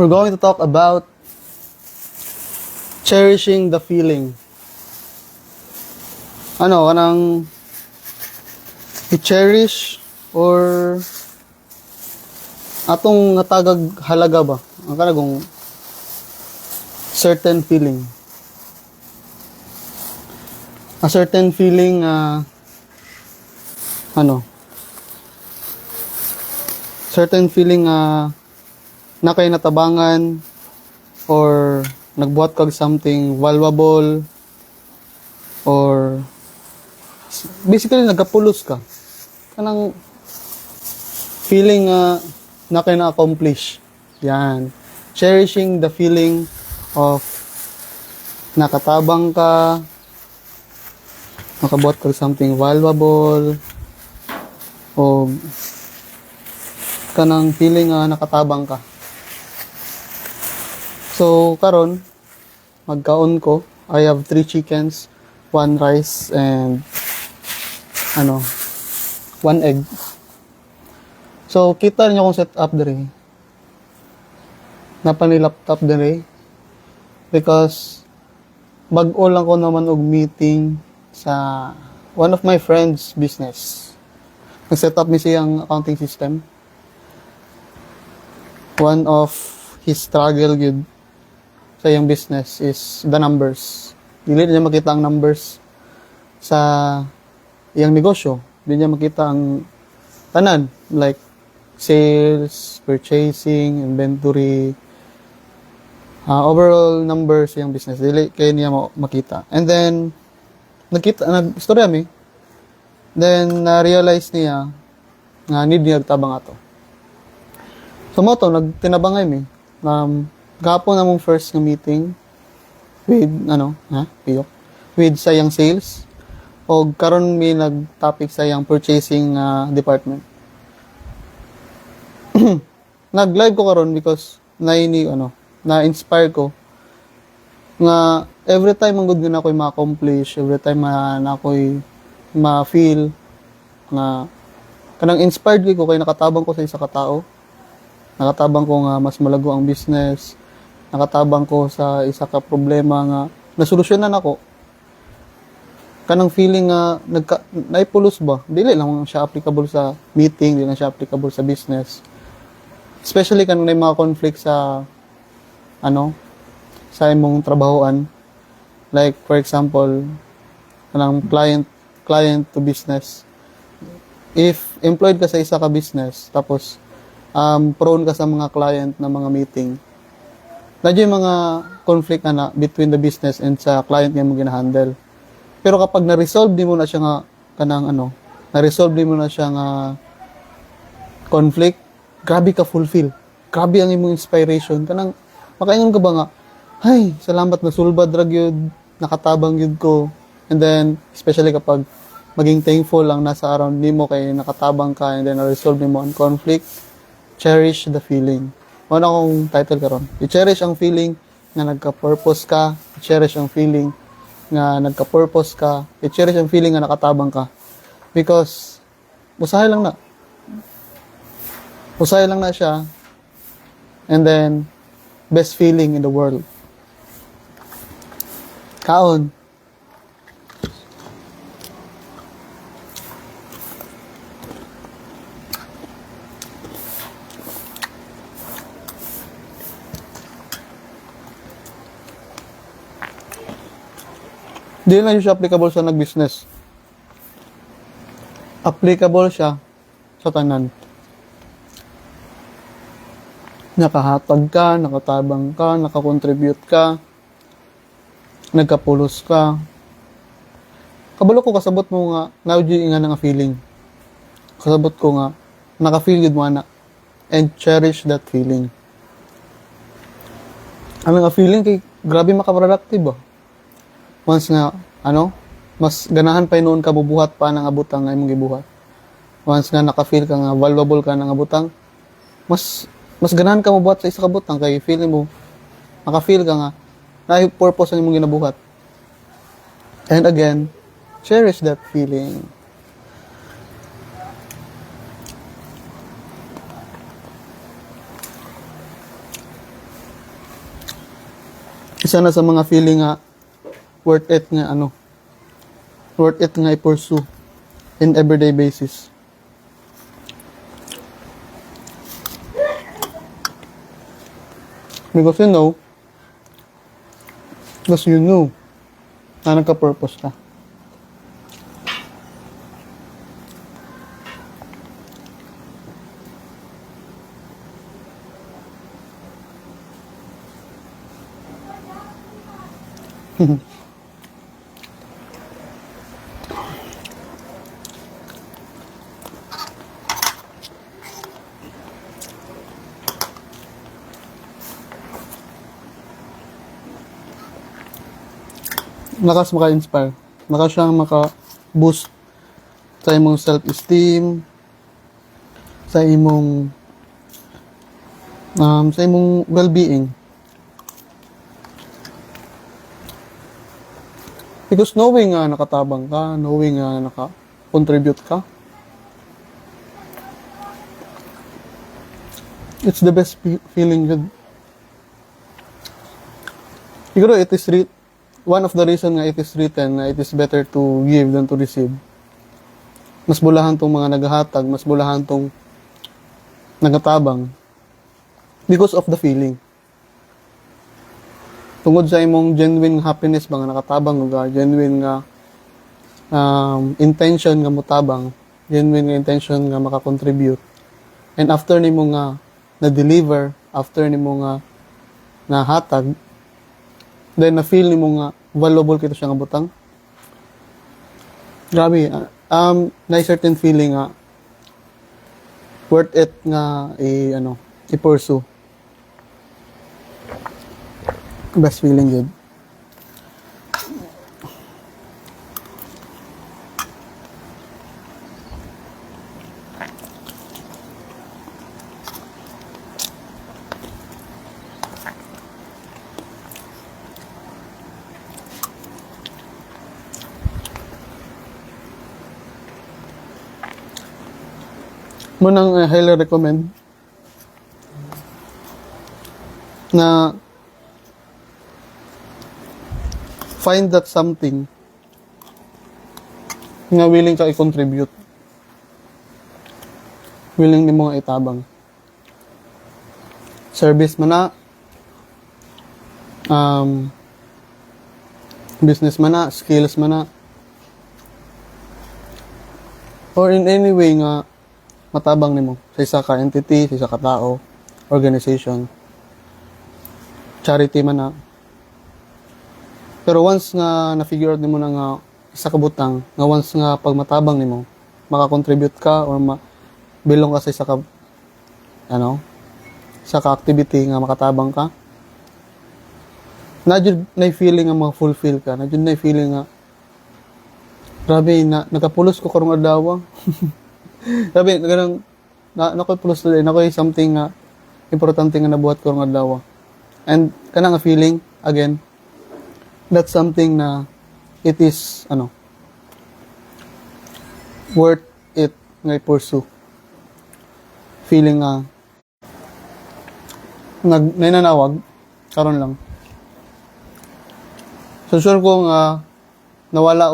we're going to talk about cherishing the feeling. Ano, kanang i-cherish or atong natagag halaga ba? Ang kanagong certain feeling. A certain feeling certain feeling na kay natabangan or nagbuhat kag something valuable or basically nagapulos ka kanang feeling na kay na-accomplish. Yan, cherishing the feeling of nakatabang ka, nakabuhat kag something valuable o kanang feeling nakatabang ka. So karon magkaon ko. I have 3 chickens, 1 rice and 1 egg. So kita niyo kung set up dire. Napani laptop dire because bag-o lang ko naman og meeting sa one of my friends business. Nag-set up mi siyang accounting system. One of his struggle yun sa iyang business is the numbers. Dili niya makita ang numbers sa iyang negosyo. Dili niya makita ang tanan, like sales, purchasing, inventory, overall numbers sa iyang business. Dili kaya niya makita. And then nag-istorya mi. Then na-realize niya nga need niya tabang ato. So mo to, nagtinabangay mi. Gapon na mong first nga meeting with, piyok, with sayang sales. O karon mi nag-topic sayang purchasing department. Nag-live ko karon because na-inspire ko nga every time ang good nga ako'y ma-accomplish, every time na ako'y ma-feel nga kanang inspired ko kay nakatabang ko sa isa ka tao. Nakatabang ko nga mas malago ang business. Nakatabang ko sa isa ka problema nga nasolusyonan ako. Kanang feeling nga naipulos ba? Dili lang siya applicable sa meeting, dili lang siya applicable sa business. Especially kanang may mga conflict sa sa imong trabahoan. Like for example, kanang client to business. If employed ka sa isa ka business, tapos prone ka sa mga client na mga meeting, nadyo yung mga conflict na between the business and sa client nga mo gina-handle. Pero kapag na-resolve di mo na siya nga na-resolve di mo na siya nga conflict, grabe ka fulfill. Grabe ang imong inspiration. Kanang makaingon ka ba nga, ay, salamat na sulbad drag yun, nakatabang yun ko. And then, especially kapag maging thankful lang nasa around nimo kay nakatabang ka and then na-resolve nimo ang conflict, cherish the feeling. Ano akong title karon? I-cherish ang feeling na nagka-purpose ka, i-cherish ang feeling nga nagka-purpose ka, i-cherish ang feeling nga nakatabang ka. Because usahay lang na siya. And then best feeling in the world. Kaon. Di na siya applicable sa nag-business. Applicable siya sa tanan. Nakahatag ka, nakatabang ka, nakakontribute ka, nagkapulos ka. Kabalo ko kasabot mo nga, naudyo nga nga feeling. Kasabot ko nga, naka-feel good mo na. And cherish that feeling. Ang nga feeling kay grabe maka-productive ba? Once nga, mas ganahan pa noon ka bubuhat pa ng abutang nga imong gibuhat. Once nga naka-feel ka nga valuable ka ng abutang, mas ganahan ka mabuhat sa isa ka butang kay feeling mo, naka-feel ka nga na purpose ang imong ginabuhat. And again, cherish that feeling. Isa na sa mga feeling nga worth it nga i-pursue in everyday basis. Because you know na nagka-purpose ka. Lakas maka-inspire. Lakas siyang maka-boost sa imong self-esteem, sa imong well-being. Because knowing nga nakatabang ka, knowing nga naka-contribute ka, it's the best feeling good. Siguro one of the reason nga it is written na it is better to give than to receive. Mas bulahan tong mga naghahatag, mas bulahan tong nagatabang because of the feeling. Tungod sa imong genuine happiness ba nga nakatabang nga, genuine nga intention nga motabang, genuine nga intention nga makakontribute. And after nimo nga na-deliver, after nimo nga nahatag, then na-feel nimo nga valuable kito siya nga butang. Grabe, na certain feeling nga worth it nga i-pursue. Best feeling good. Munang highly recommend na find that something nga willing ka i-contribute. Willing ni mo nga itabang. Service man na, business man na, skills man na, or in any way nga matabang nimo sa isa ka entity, sa isa ka tao, organization, charity man na. Pero once nga na-figure out nimo na nga isa ka butang, nga once nga pag matabang nimo, maka-contribute ka or bilong ka sa isa ka sa ka-activity nga makatabang ka, na feeling nga ma-fulfill ka, na feeling nga grabe na nagapulos ko karong adlaw. Grabe, ganang nakoy pulos na din, nakoy something nga importante nga nabuhat ko ng adlaw. And kana nga feeling, again, that's something na it is, worth it nga i-pursue. Feeling nga, nananawag, karon lang. So sure ko nga, nawala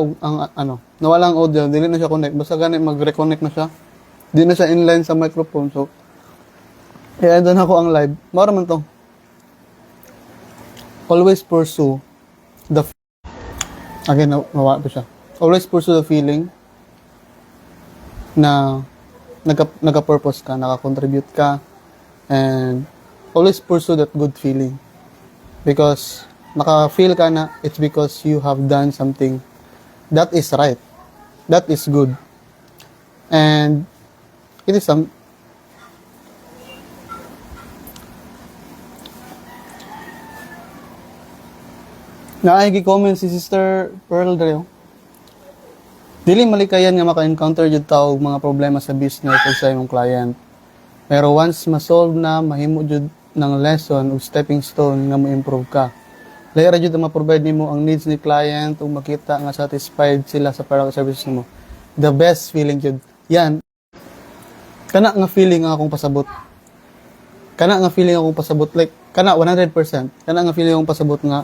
ang audio, dili na siya connect. Basta ganit mag-reconnect na siya. Di na siya inline sa microphone. So, i-end na ako ang live. Mara man to. Always pursue the again, nawala pa siya. Always pursue the feeling na nagka-purpose ka, naka-contribute ka, and always pursue that good feeling. Because naka-feel ka na it's because you have done something that is right. That is good. And it is comment si Sister Pearl Dreo. Dili malikayan nga maka-encounter jud ta og mga problema sa business o sa imong client. Pero once ma-solve na, mahimo jud ng lesson o stepping stone nga mo-improve ka. Lahi ra jud ma-provide nimo ang needs ni client ug makita nga satisfied sila sa product services nimo. The best feeling jud. Yan. Kana nga feeling nga akong pasabot. Kana nga feeling akong pasabot like kana 100%. Kana nga feeling akong pasabot nga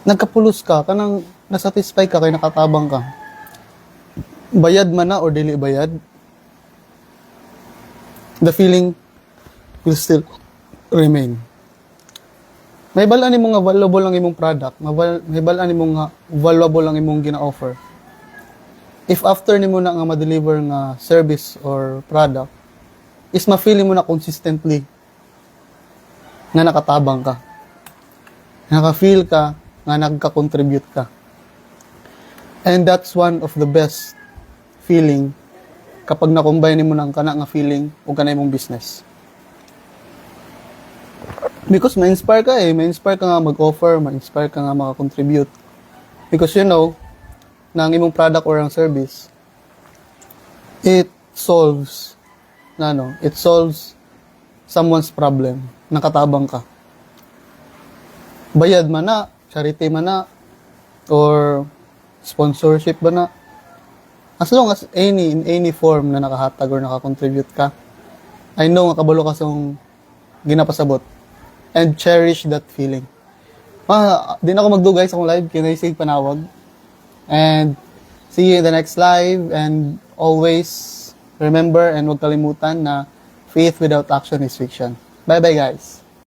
nagkapulos ka, kanang nasatisfy ka, kay nakatabang ka. Bayad man na or dili bayad, the feeling will still remain. May balaan nimo nga valuable ang imong product, may balaan nimo nga valuable ang imong gina-offer. If after nimo na nga ma-deliver nga service or product, is ma-feel mo na consistently nga nakatabang ka. Naka-feel ka nga nagka-contribute ka. And that's one of the best feeling kapag na-combine mo ng kana nga feeling o kana imong business. Because ma-inspire ka ma-inspire ka nga mag-offer, ma-inspire ka nga maka-contribute. Because you know, na ang imong product or ang service, it solves someone's problem. Nakatabang ka. Bayad man na, charity man na, or sponsorship ba na, as long as in any form na nakahatag or nakakontribute ka, I know nga kabalo ka song ginapasabot. And cherish that feeling. Di na ako magdugay sa akong live, kinaisig panawag. And see you in the next live. And always remember and huwag kalimutan na faith without action is fiction. Bye-bye guys.